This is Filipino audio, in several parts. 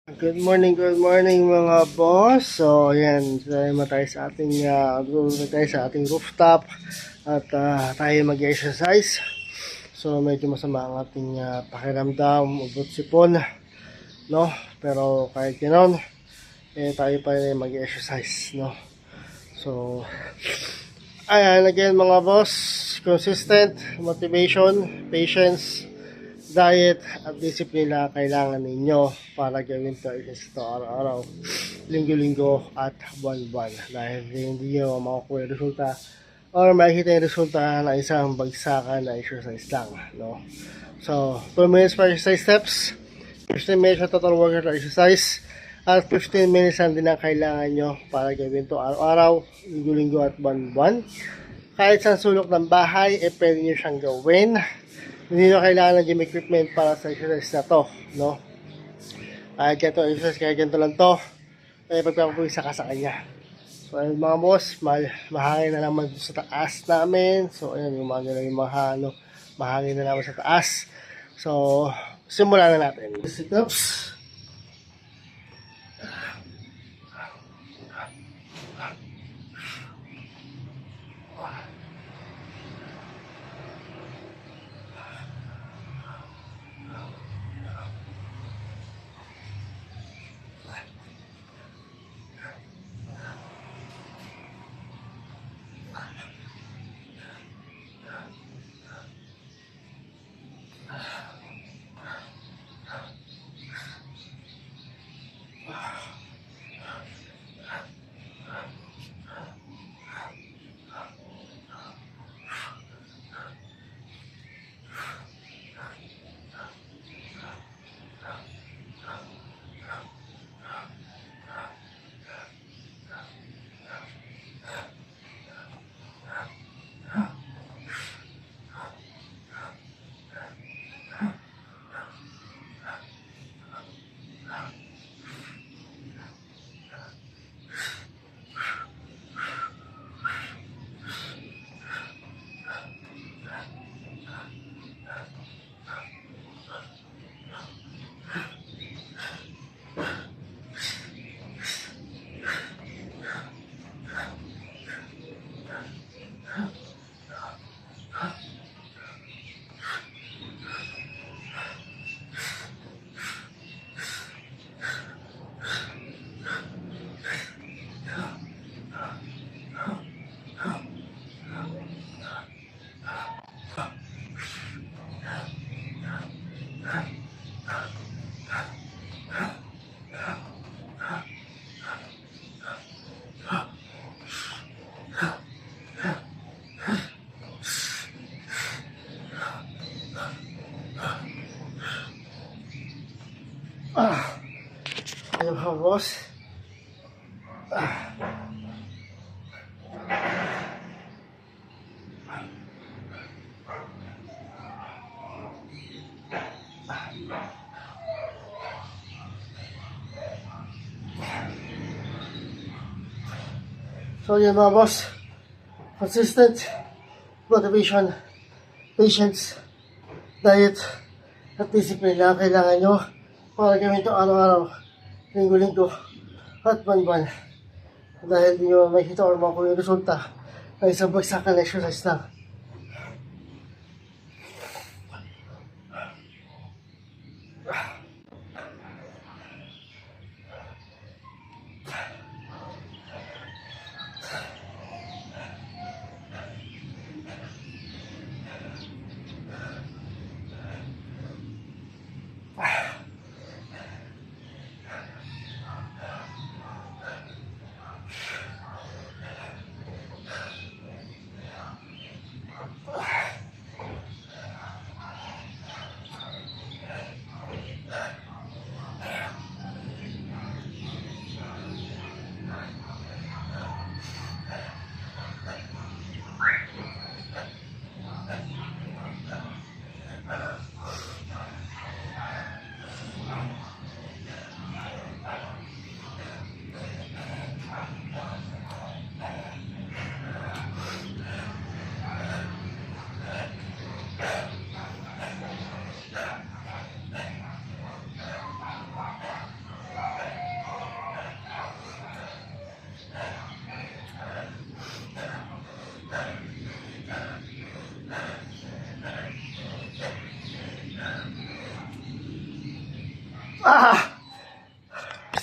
Good morning mga boss. So, ayan, tayo sa ating rooftop at tayo mag-exercise. So, medyo masama ang ating pakiramdam, ubot sipon, no? Pero kahit ganoon, tayo pa rin mag-exercise, no? So, ayan, again mga boss, consistent, motivation, patience, diet at disiplina kailangan ninyo para gawin to ito araw-araw, linggo-linggo at buwan-buwan, dahil hindi nyo makukuha yung resulta or makikita yung resulta na isang bagsakan na exercise lang, no? So 2 minutes per exercise steps, 15 minutes sa total workout exercise, at 15 minutes lang din ang kailangan nyo para gawin to araw-araw, linggo-linggo at buwan-buwan. Kahit sa sulok ng bahay, pwede nyo siyang gawin. Hindi nyo kailangan ng gym equipment para sa exercise na to, no? Kahit ganito exercise, kahit ganito lang to, pagpapawisa ka sa kanya. So ayun mga boss, mahangin na naman sa taas namin. So ayun, yung mahangin na naman sa taas. So simulan na natin. Sit-ups. Ayun mga boss. So yun mga boss, consistent, motivation, patience, diet, at discipline lang kailangan nyo para gawin ito araw-araw, linggo-linggo, at buwan-buwan. Dahil di nyo makikita or makuha yung resulta ay isang bagsakan na exercise lang.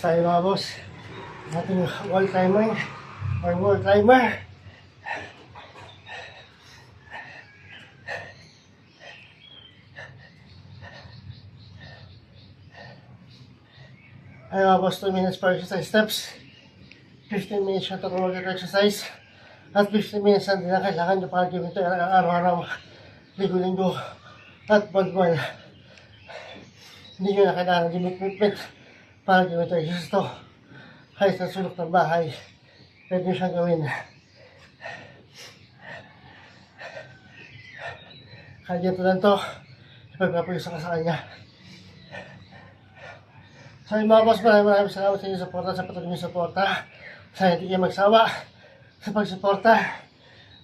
Next tayo mga boss. Ating wall climber or wall climber. Ay mga boss, 2 minutes per exercise steps. 15 minutes na total exercise. At 15 minutes na din na kailangan nyo para gawin ito araw-araw, linggo-linggo, at buwan-buwan. Hindi nyo na kailangan ng equipment para gawin ito exercise ito. Kahit sa sulok ng bahay, pwede nyo siyang gawin. Kahit dito lang ito, ipagpapulisan ka sa kanya. So yung mga boss, maraming salamat sa inyong suporta, sa patuloy niyong suporta. Sana hindi kayo magsawa sa pagsuporta.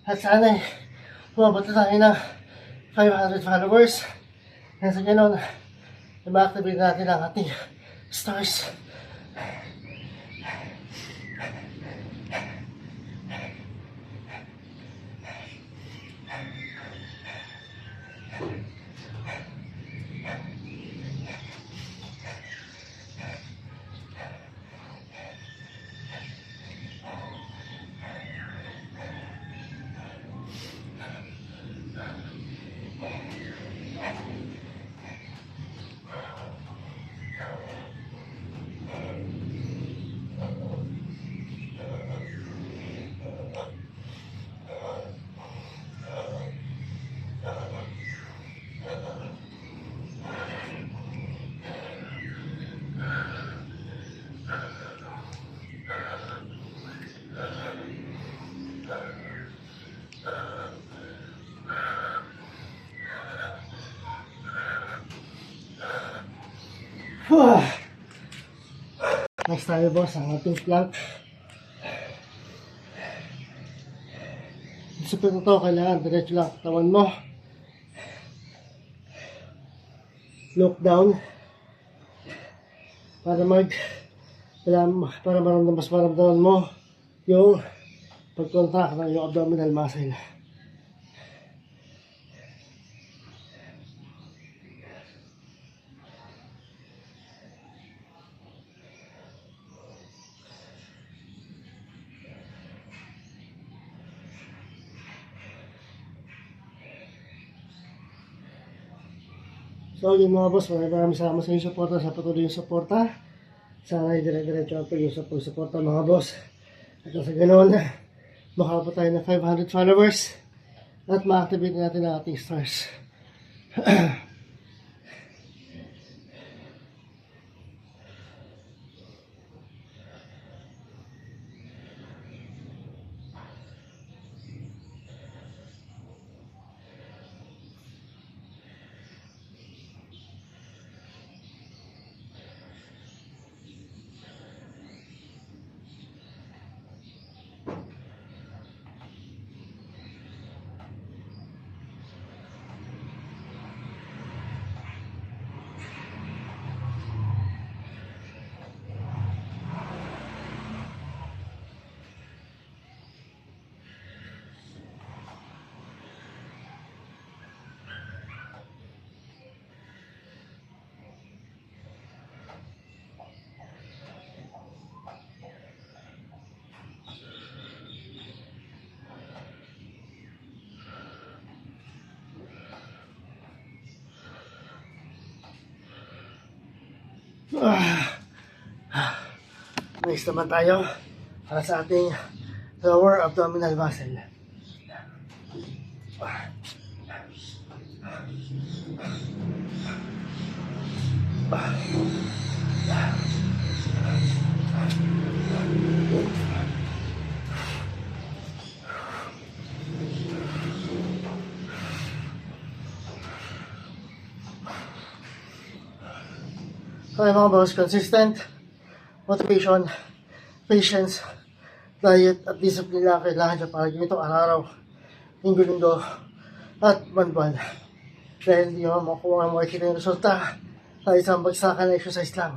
At sana umabot na tayo ng 500 followers. And sa ganon, ma-activate natin ang ating stars. Next tayo boss, ang ating plank. Sa pito to, kailangan diretso lang katawan mo. Look down. Para maramdaman mo yung pag-contract ng iyong abdominal muscle. So yun mga boss, maraming salamat sa inyong suporta, sa patuloy yung suporta. Sana ay dire-diretso ang pag-suporta mga boss. At sa ganoon, makapot tayo ng 500 followers at ma-activate natin ang ating stars. Next naman tayo para sa ating lower abdominal muscle. Okay mga boss, consistent motivation, patience, diet at discipline lang kailangan siya para ganito araw-araw, linggo-linggo at buwan-buwan. Dahil hindi mo makuha ang makikita yung resulta sa isang bagsakan na exercise lang.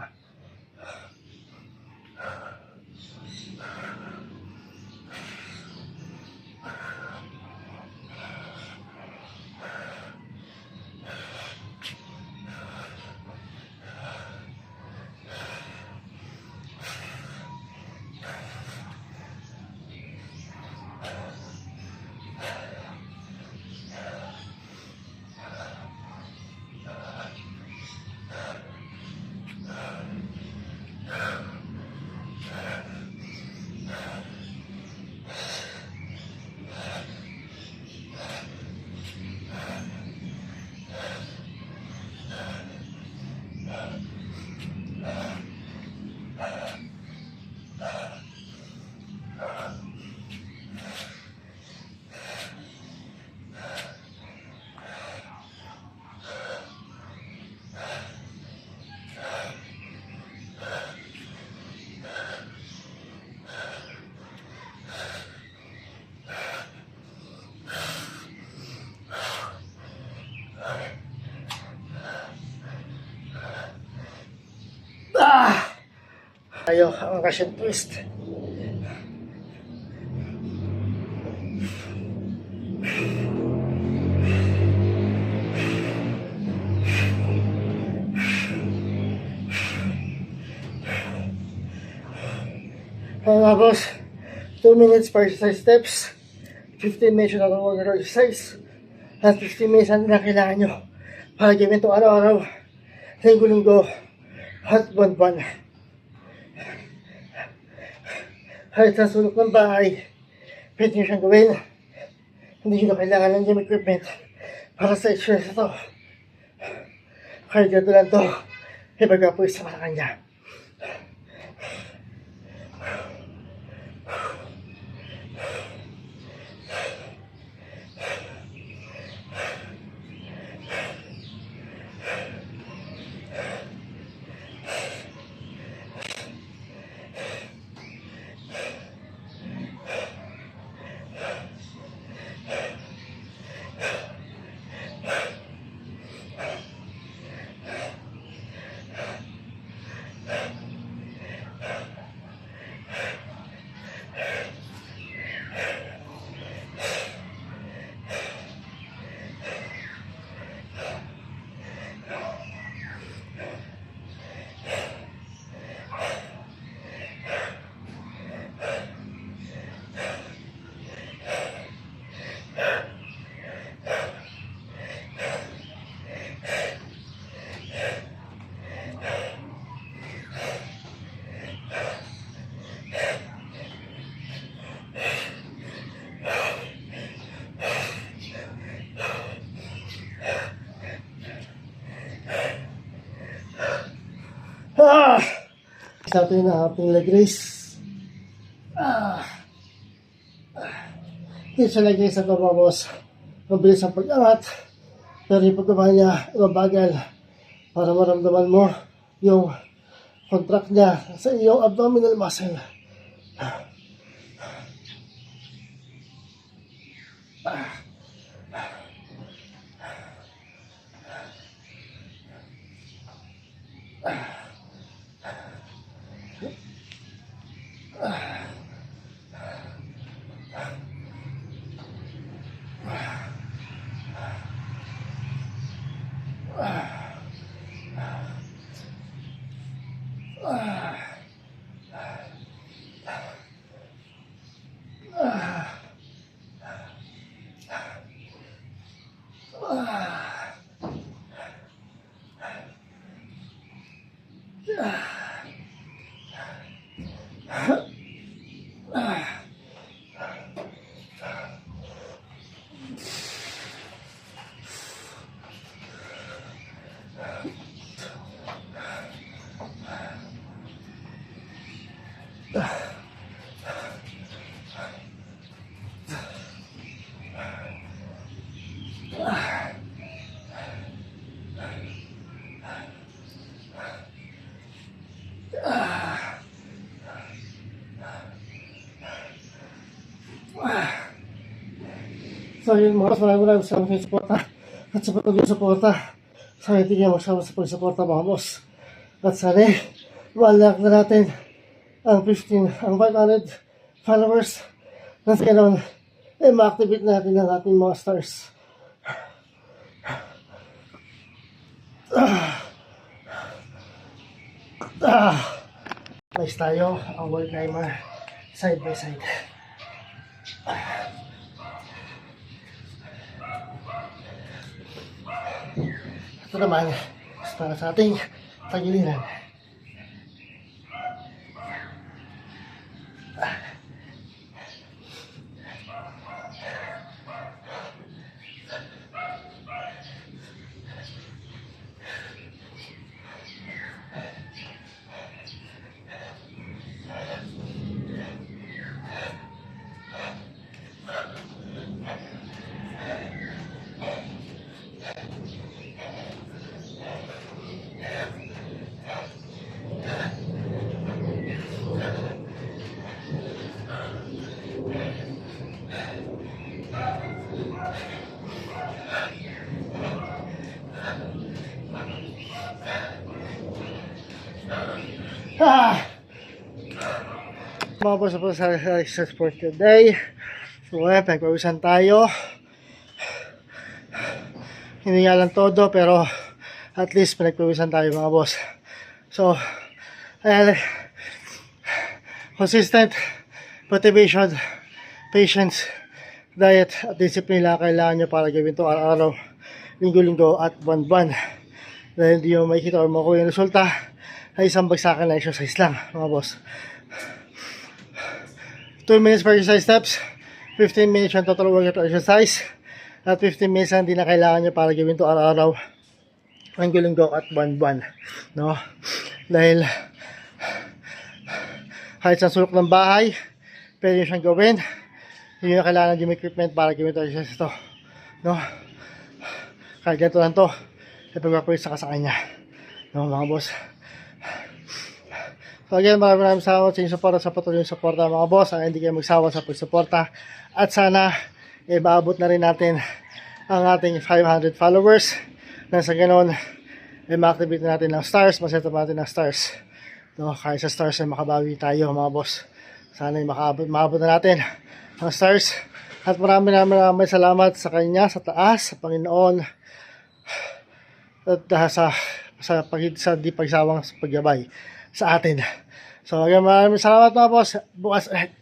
tayo ang Russian twist. Mga boss, 2 minutes per exercise steps, 15 minutes na ng exercise, at 15 minutes na kailangan nyo para gawin ito araw-araw, linggo-linggo, at buwan-buwan. Kahit sa sulok ng bahay, pwede nyo siyang gawin. Hindi nyo na kailangan ng gym equipment para sa exercise ito. Kahit ganito lang ito, ibaga po isa para kanya. Sa atin na ating leg raise. Dito sa leg raise na ito mga boss, mabilis ang pag-angat, pero yung pagkabay niya, ibabagal para maramdaman mo yung contract niya sa iyong abdominal muscle. So yun mga boss, maraming salamat sa suporta at sa patuloy suporta. Sana hindi kayo magsama sa pagsuporta mga boss. At sana malak na natin ang 500 followers. Na sa ganoon, ma-activate natin ang ating mga stars. Nice tayo ang wall climber side by side. Ito naman para sa ating tagiliran. Mga boss, po sa exercise for today. So, pagpawisan tayo. Hindi nga lang todo, pero at least pinagpawisan tayo mga boss. So, ayan, consistent motivation, patience, diet, at discipline lang kailangan nyo para gawin ito araw-araw, linggo-linggo at buwan-buwan. Dahil hindi mo makikita o makuha yung resulta ay isang bagsakan na exercise lang mga boss. 2 minutes per exercise steps, 15 minutes yung total workout exercise, at 15 minutes lang din na kailangan nyo para gawin ito araw-araw, linggo-linggo at buwan-buwan, no? Dahil kahit sa sulok ng bahay, pwede nyo siyang gawin. Hindi nyo kailangan ng gym equipment para gawin ito exercise ito, no? Kahit ganito lang to, ipagpapawisa ka sa kanya, no mga boss. So again, maraming salamat sa inyong suporta, sa patuloy yung suporta mga boss. Hindi kayo magsawa sa pagsuporta. At sana, maabot na rin natin ang ating 500 followers. Nang sa ganon, ma-activate natin ng stars, ma-set up natin ng stars. No, kahit sa stars ay makabawi tayo mga boss. Sana maabot na natin ang stars. At maraming salamat sa kanya, sa taas, sa Panginoon. At sa di pagsawang paggabay sa atin. So, maraming salamat mga boss. Bukas ulit.